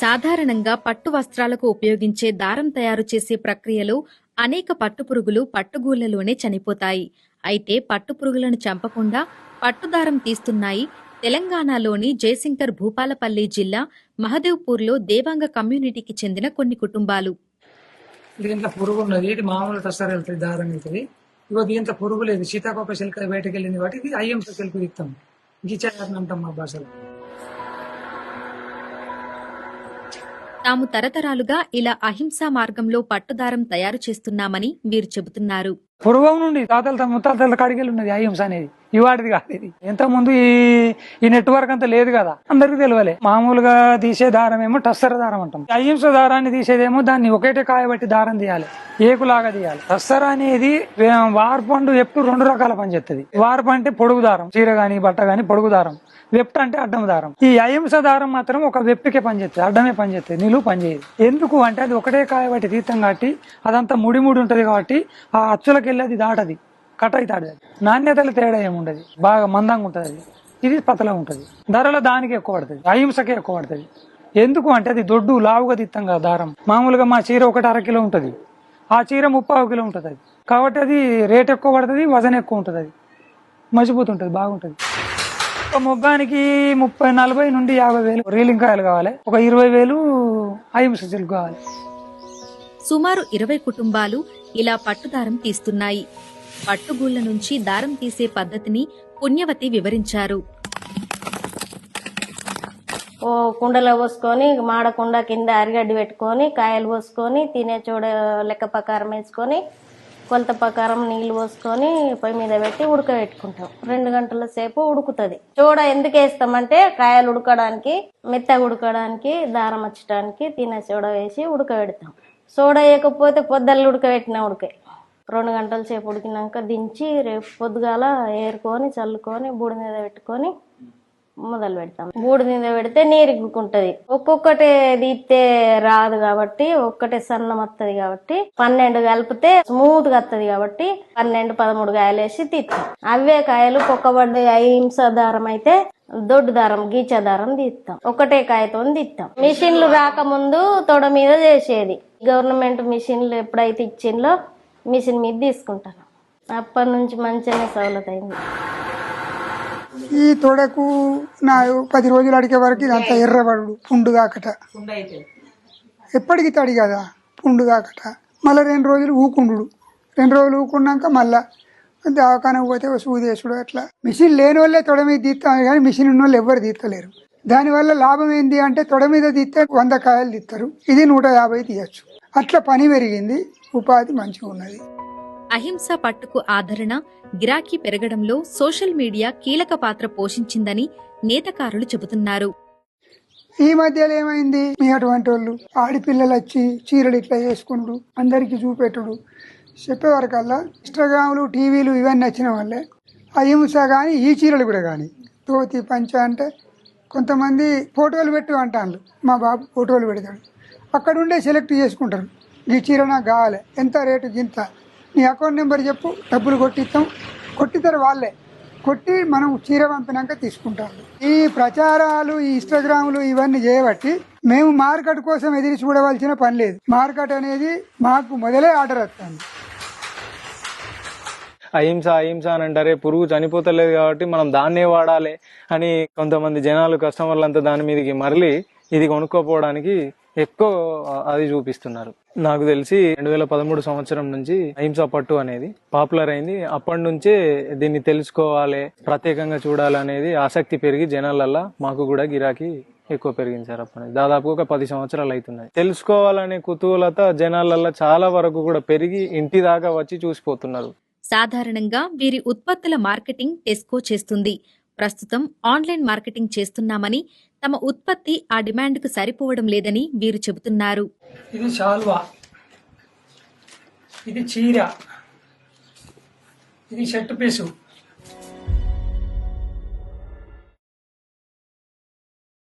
సాధారణంగా పట్టు వస్త్రాలకు ఉపయోగించే దారం తయారు చేసే ప్రక్రియలో అనేక పట్టుపురుగులు పట్టుగూళ్లలోనే చనిపోతాయి. అయితే పట్టుపురుగులను చంపకుండా పట్టుదారం తీస్తున్నాయి తెలంగాణలోని జయశంకర్ భూపాలపల్లి జిల్లా మహదేవ్పూర్లో దేవాంగ కమ్యూనిటీకి చెందిన కొన్ని కుటుంబాలు. దీంట్లో పురుగు ఉన్నది, ఇది మామూలు తస్సర వెళ్తుంది, దారం వెళ్తుంది. ఇగో దీంట్లో పురుగు లేదు, సీతాకోక చిలుక బయటకు వెళ్ళింది కాబట్టి ఇది అయ్యంతో చిలుక తీస్తాం, గిచ్చారని అంటాం మా భాషలో. తాము తరతరాలుగా ఇలా అహింసా మార్గంలో పట్టుదారం తయారు చేస్తున్నామని వీరు చెబుతున్నారు. పూర్వం నుండి తాతల ముత్తాతల కాడికెళ్ళి ఉన్నది అహింస అనేది, ఇవాటిది కాదు. ఇది ఎంత ముందు ఈ నెట్వర్క్ అంతా లేదు కదా, అందరికి తెలియలే. మామూలుగా తీసే దారం ఏమో టస్సర దారం అంటాం. అహింస దారాన్ని తీసేదేమో దాన్ని ఒకటే కాయబట్టి దారం తీయాలి, ఏకులాగా తీయాలి. టస్సర అనేది వార్పండు ఎప్పుడు రెండు రకాల పని చేస్తుంది. వార్పు అంటే పొడుగు దారం, చీర గాని బట్ట గాని పొడుగు దారం. వెప్ట్ అంటే అడ్డం దారం. ఈ అహింస దారం మాత్రం ఒక వెప్ట్కే పనిచేస్తుంది, అడ్డమే పనిచేస్తుంది, నిలువు పనిచేయదు. ఎందుకు అంటే అది ఒకటే కాయబట్టి తీర్థం కాబట్టి అదంతా ముడి ఉంటది కాబట్టి ఆ అచ్చులకి వెళ్ళి అది దాటది, కట్ అవుతాడు. నాణ్యతల తేడా ఏముండదు, బాగా మందంగా ఉంటది. అది ఇది పతలా ఉంటది, ధరలో దానికి ఎక్కువ పడుతుంది, అహింసకే ఎక్కువ పడుతుంది. ఎందుకు అంటే అది దొడ్డు లావుగా తీస్తాం కదా దారం. మామూలుగా మా చీర 1.5 కిలో ఉంటది, ఆ చీర 30 కిలో ఉంటది. అది కాబట్టి అది రేట్ ఎక్కువ పడుతుంది, వజన్ ఎక్కువ ఉంటది, అది మజిపోతుంటది, బాగుంటది. ఒక మొగ్గానికి 30-40 నుండి 50,000 రీలింగ్ కాయలు కావాలి, ఒక 20,000 అహింస చిలుకు కావాలి. సుమారు 20 కుటుంబాలు ఇలా పట్టుదారం తీస్తున్నాయి. పట్టుగూళ్ల నుంచి దారం తీసే పద్ధతిని పుణ్యవతి వివరించారు. ఓ కుండలో పోసుకొని మాడకుండా కింద అరిగడ్డి పెట్టుకొని కాయలు పోసుకొని తినే చూడ లెక్క ప్రకారం వేసుకొని కొలత ప్రకారం నీళ్లు పోసుకొని పొయ్యి మీద పెట్టి ఉడకబెట్టుకుంటాం. 2 గంటల సేపు ఉడుకుతుంది. చూడ ఎందుకు వేస్తామంటే కాయలు ఉడకడానికి, మెత్తగా ఉడకడానికి, దారం వచ్చడానికి తినే సోడా వేసి ఉడకబెడతాం. సోడా వేయకపోతే పొద్దులు ఉడకబెట్టినా ఉడకాయి. 2 గంటల సేపు ఉడికినాక దించి రేపు పొద్దుగాల ఏరుకొని చల్లుకొని బూడి మీద పెట్టుకొని మొదలు పెడతాం. బూడి మీద పెడితే నీరు ఇగ్గుకుంటది. ఒక్కొక్కటి తీస్తే రాదు కాబట్టి, ఒక్కటే సన్నం వస్తుంది కాబట్టి 12 కలిపితే స్మూత్ గా వస్తుంది కాబట్టి 12-13 కాయలు వేసి తీస్తాం. అవే కాయలు పొక్కబడ్డ అహింస దారం అయితే దొడ్డు దారం గీచ దారం తీస్తాం, ఒకటే కాయతో తీస్తాం. మిషన్లు రాకముందు తొడ మీద చేసేది. గవర్నమెంట్ మిషన్లు ఎప్పుడైతే ఇచ్చిందో మిషన్ మీద తీసుకుంటాను. అప్పటి నుంచి మంచిగానే సౌలత అయింది. ఈ తొడకు నా 10 రోజులు అడిగే వరకు ఇదంతా ఎర్రబడు, పుండు కాకట, ఎప్పటికి తడి కదా, పుండు కాకట. మళ్ళీ 2 రోజులు ఊకుండు, 2 రోజులు ఊకున్నాక మళ్ళా దవాఖానకు పోతే సూది వేసుడు. అట్లా మిషన్ లేని వాళ్ళే తొడ మీద తీస్తాను కానీ మిషన్ ఉన్న వాళ్ళు ఎవ్వరు తీస్తలేరు. దానివల్ల లాభం ఏంటి అంటే తొడ మీద తీస్తే 100 కాయలు తీస్తారు, ఇది 150 తీయచ్చు. అట్లా పని పెరిగింది, ఉపాధి మంచిగా ఉన్నది. అహింస పట్టుకు ఆదరణ, గిరాకీ పెరగడంలో సోషల్ మీడియా కీలక పాత్ర పోషించిందని నేతకారులు చెబుతున్నారు. ఈ మధ్యలో ఏమైంది, మీ అటువంటి వాళ్ళు ఆడపిల్లలు వచ్చి చీరలు ఇట్లా వేసుకున్నాడు, అందరికి చూపెట్టుడు చెప్పేవారికల్లా ఇన్స్టాగ్రాములు, టీవీలు ఇవన్నీ వచ్చిన వాళ్ళే అహింస కానీ ఈ చీరలు కూడా కానీ ధోతి పంచ అంటే కొంతమంది ఫోటోలు పెట్టు అంటాను. మా బాబు ఫోటోలు పెడతాడు, అక్కడ ఉండే సెలెక్ట్ చేసుకుంటారు. ఈ చీర నాకు కావాలి, ఎంత రేటు, గింత, నీ అకౌంట్ నెంబర్ చెప్పు, డబ్బులు కొట్టిస్తాం. కొట్టిస్తారు వాళ్ళే, కొట్టి మనం చీర పంపినాక తీసుకుంటాం. ఈ ప్రచారాలు, ఈ ఇన్స్టాగ్రాములు ఇవన్నీ చేయబట్టి మేము మార్కెట్ కోసం ఎదురు చూడవలసిన పని లేదు. మార్కెట్ అనేది మాకు మొదలే ఆర్డర్ వస్తుంది. అహింస అహింస అని అంటారే, పురుగు చనిపోతలేదు కాబట్టి మనం దాన్నే వాడాలి అని కొంతమంది జనాలు, కస్టమర్లంతా దాని మీదకి మరలి ఇది కొనుక్కోపోవడానికి ఎక్కువ అది చూపిస్తున్నారు. నాకు తెలిసి 2013 సంవత్సరం నుంచి అహింసా పట్టు అనేది పాపులర్ అయింది. అప్పటి నుంచే దీన్ని తెలుసుకోవాలి, ప్రత్యేకంగా చూడాలి అనేది ఆసక్తి పెరిగి జనాలల్లా మాకు కూడా గిరాకీ ఎక్కువ పెరిగింది సార్. అప్పటి దాదాపు ఒక 10 సంవత్సరాలు అవుతున్నాయి. తెలుసుకోవాలనే కుతూహలత జనాలల్లా చాలా వరకు కూడా పెరిగి ఇంటి దాకా వచ్చి చూసిపోతున్నారు. సాధారణంగా వీరి ఉత్పత్తుల మార్కెటింగ్ టెస్కో చేస్తుంది. ప్రస్తుతం ఆన్లైన్ మార్కెటింగ్ చేస్తున్నామని, తమ ఉత్పత్తి ఆ డిమాండ్కు సరిపోవడం లేదని వీరు చెబుతున్నారు. ఇది శాల్వా, ఇది చీర, ఇది షర్ట్ పీసు,